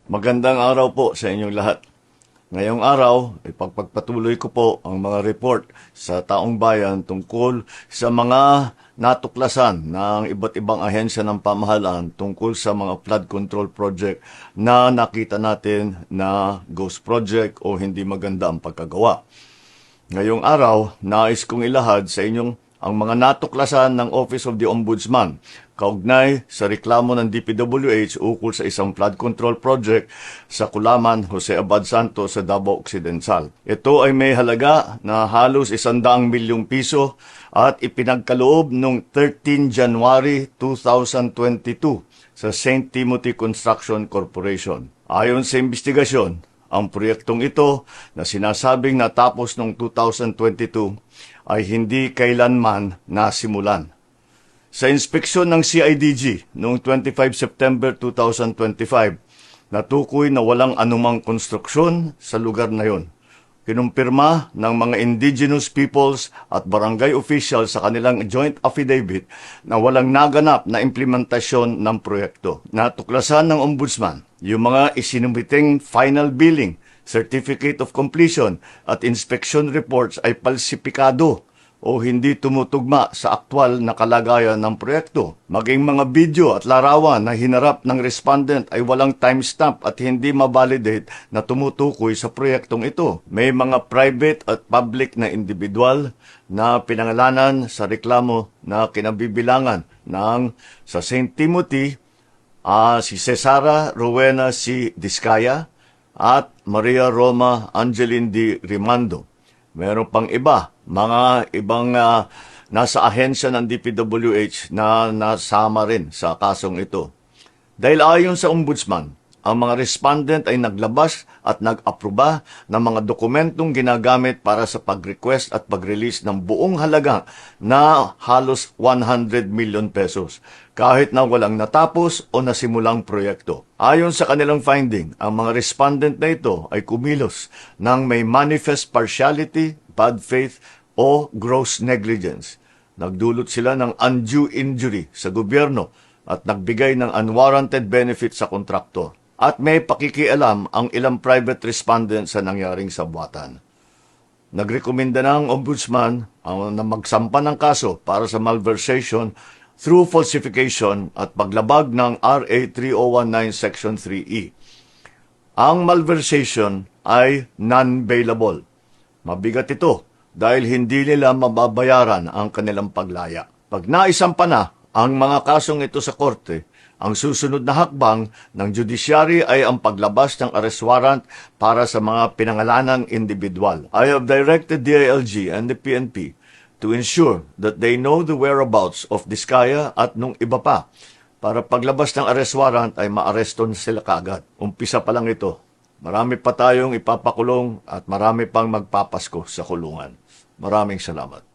Magandang araw po sa inyong lahat. Ngayong araw, ipagpagpatuloy ko po ang mga report sa taong bayan tungkol sa mga natuklasan ng iba't ibang ahensya ng pamahalaan tungkol sa mga flood control project na nakita natin na ghost project o hindi maganda ang pagkagawa. Ngayong araw, nais kong ilahad sa inyong ang mga natuklasan ng Office of the Ombudsman kaugnay sa reklamo ng DPWH ukol sa isang flood control project sa Kulaman, Jose Abad Santos sa Davao Occidental. Ito ay may halaga na halos 100 milyong piso at ipinagkaloob noong 13 January 2022 sa St. Timothy Construction Corporation. Ayon sa investigasyon, ang proyektong ito na sinasabing natapos noong 2022 ay hindi kailanman nasimulan. Sa inspeksyon ng CIDG noong 25 September 2025, natukoy na walang anumang konstruksyon sa lugar na yon. Kinumpirma ng mga indigenous peoples at barangay officials sa kanilang joint affidavit na walang naganap na implementasyon ng proyekto. Natuklasan ng Ombudsman yung mga isinumiting final billing, certificate of completion at inspection reports ay palsipikado o hindi tumutugma sa aktwal na kalagayan ng proyekto. Maging mga video at larawan na hinarap ng respondent ay walang timestamp at hindi mabalidate na tumutukoy sa proyektong ito. May mga private at public na individual na pinangalanan sa reklamo na kinabibilangan ng sa St. Timothy, si Cesara Rowena C. Discaya at Maria Roma Angeline D. Rimando. Meron pang iba, mga ibang nasa ahensya ng DPWH na nasama rin sa kasong ito. Dahil ayon sa Ombudsman, ang mga respondent ay naglabas at nag-aproba ng mga dokumentong ginagamit para sa pag-request at pag-release ng buong halaga na halos 100 million pesos, kahit na walang natapos o nasimulang proyekto. Ayon sa kanilang finding, ang mga respondent na ito ay kumilos ng may manifest partiality, bad faith o gross negligence. Nagdulot sila ng undue injury sa gobyerno at nagbigay ng unwarranted benefit sa kontraktor. At may pakikialam ang ilang private respondent sa nangyaring sabwatan. Nagrekomenda ng Ombudsman na magsampa ng kaso para sa malversation through falsification at paglabag ng RA 3019 Section 3E. Ang malversation ay non-bailable. Mabigat ito dahil hindi nila mababayaran ang kanilang paglaya. Pag naisampa na ang mga kasong ito sa korte, ang susunod na hakbang ng judiciary ay ang paglabas ng arrest warrant para sa mga pinangalanang individual. I have directed DILG and the PNP to ensure that they know the whereabouts of Discaya at nung iba pa para paglabas ng arrest warrant ay maareston sila kaagad. Umpisa pa lang ito. Marami pa tayong ipapakulong at marami pang magpapasko sa kulungan. Maraming salamat.